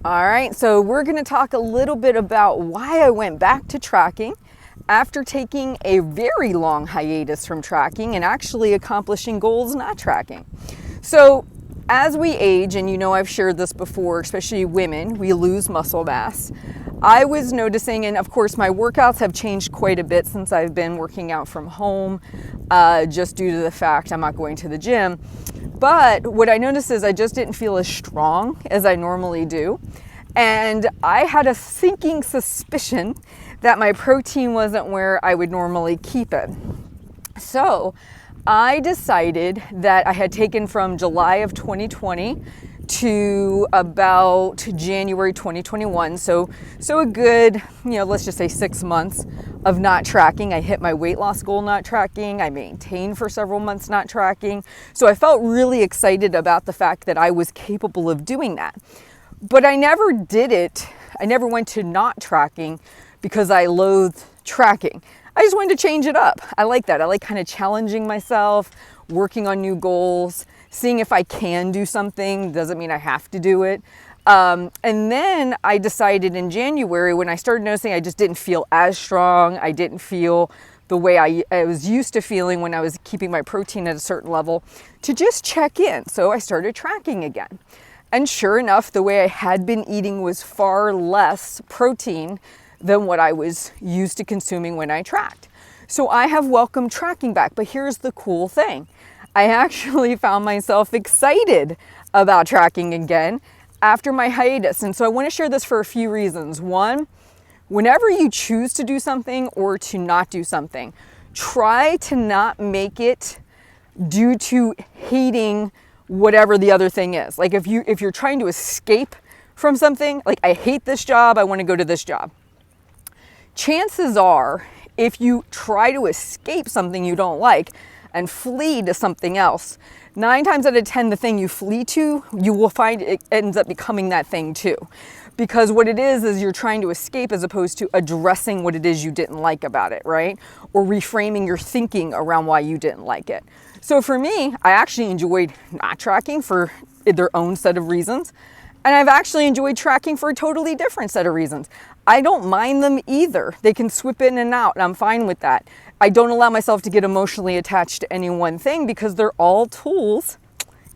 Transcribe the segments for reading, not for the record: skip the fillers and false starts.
All right, so we're going to talk a little bit about why I went back to tracking after taking a very long hiatus from tracking and actually accomplishing goals not tracking. So as we age, and you know I've shared this before, especially women, we lose muscle mass. I was noticing, and of course my workouts have changed quite a bit since I've been working out from home, just due to the fact I'm not going to the gym. But what I noticed is I just didn't feel as strong as I normally do. And I had a sinking suspicion that my protein wasn't where I would normally keep it. So I decided that I had taken from July of 2020 to about January 2021. So a good, let's just say 6 months of not tracking. I hit my weight loss goal not tracking. I maintained for several months not tracking. So I felt really excited about the fact that I was capable of doing that. But I never did it. I never went to not tracking because I loathed tracking. I just wanted to change it up. I like that. I like kind of challenging myself, working on new goals, seeing if I can do something. Doesn't mean I have to do it. And then I decided in January, when I started noticing I just didn't feel as strong, I didn't feel the way I was used to feeling when I was keeping my protein at a certain level, to just check in. So I started tracking again. And sure enough, the way I had been eating was far less protein than what I was used to consuming when I tracked. So I have welcomed tracking back. But here's the cool thing. I actually found myself excited about tracking again after my hiatus. And so I want to share this for a few reasons. One, whenever you choose to do something or to not do something, try to not make it due to hating whatever the other thing is. Like if you're trying to escape from something, like I hate this job, I want to go to this job. Chances are, if you try to escape something you don't like and flee to something else, 9 times out of 10, the thing you flee to, you will find it ends up becoming that thing too. Because what it is you're trying to escape as opposed to addressing what it is you didn't like about it, right? Or reframing your thinking around why you didn't like it. So for me, I actually enjoyed not tracking for their own set of reasons. And I've actually enjoyed tracking for a totally different set of reasons. I don't mind them either. They can swip in and out, and I'm fine with that. I don't allow myself to get emotionally attached to any one thing because they're all tools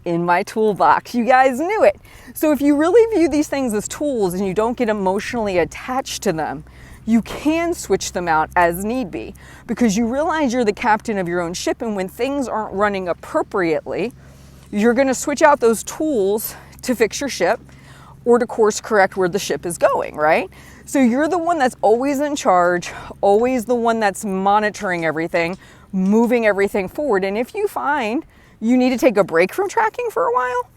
in my toolbox. You guys knew it. So if you really view these things as tools and you don't get emotionally attached to them, you can switch them out as need be because you realize you're the captain of your own ship, and when things aren't running appropriately, you're going to switch out those tools to fix your ship or to course correct where the ship is going, right? So you're the one that's always in charge, always the one that's monitoring everything, moving everything forward. And if you find you need to take a break from tracking for a while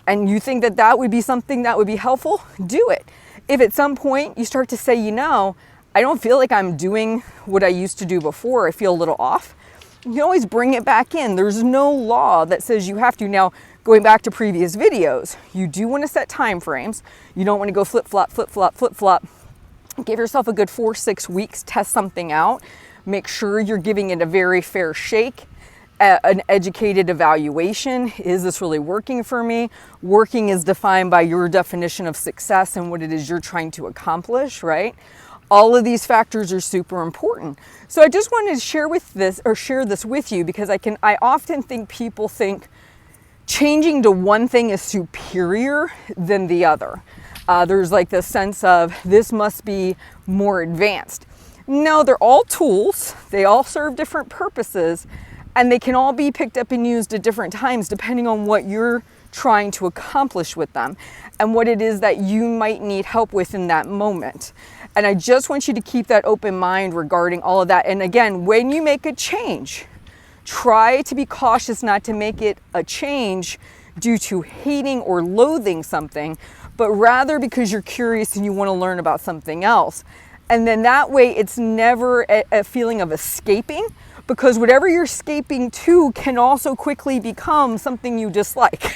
and you think that that would be something that would be helpful, do it. If at some point you start to say, I don't feel like I'm doing what I used to do before, I feel a little off, you can always bring it back in. There's no law that says you have to. Now, going back to previous videos, you do want to set time frames. You don't want to go flip-flop, flip-flop, flip-flop. Give yourself a good 4-6 weeks, test something out. Make sure you're giving it a very fair shake, an educated evaluation. Is this really working for me? Working is defined by your definition of success and what it is you're trying to accomplish, right? All of these factors are super important. So I just wanted to share this with you because I often think people think changing to one thing is superior than the other. There's like this sense of this must be more advanced. No, they're all tools. They all serve different purposes, and they can all be picked up and used at different times depending on what you're trying to accomplish with them and what it is that you might need help with in that moment. And I just want you to keep that open mind regarding all of that. And again, when you make a change, try to be cautious not to make it a change due to hating or loathing something, but rather because you're curious and you want to learn about something else. And then that way it's never a feeling of escaping, because whatever you're escaping to can also quickly become something you dislike.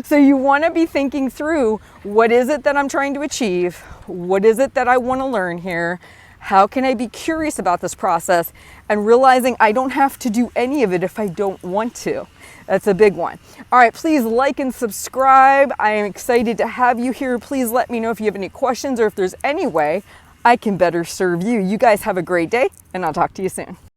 So you want to be thinking through, what is it that I'm trying to achieve? What is it that I want to learn here? How can I be curious about this process and realizing I don't have to do any of it if I don't want to? That's a big one. All right, please like and subscribe. I am excited to have you here. Please let me know if you have any questions or if there's any way I can better serve you. You guys have a great day, and I'll talk to you soon.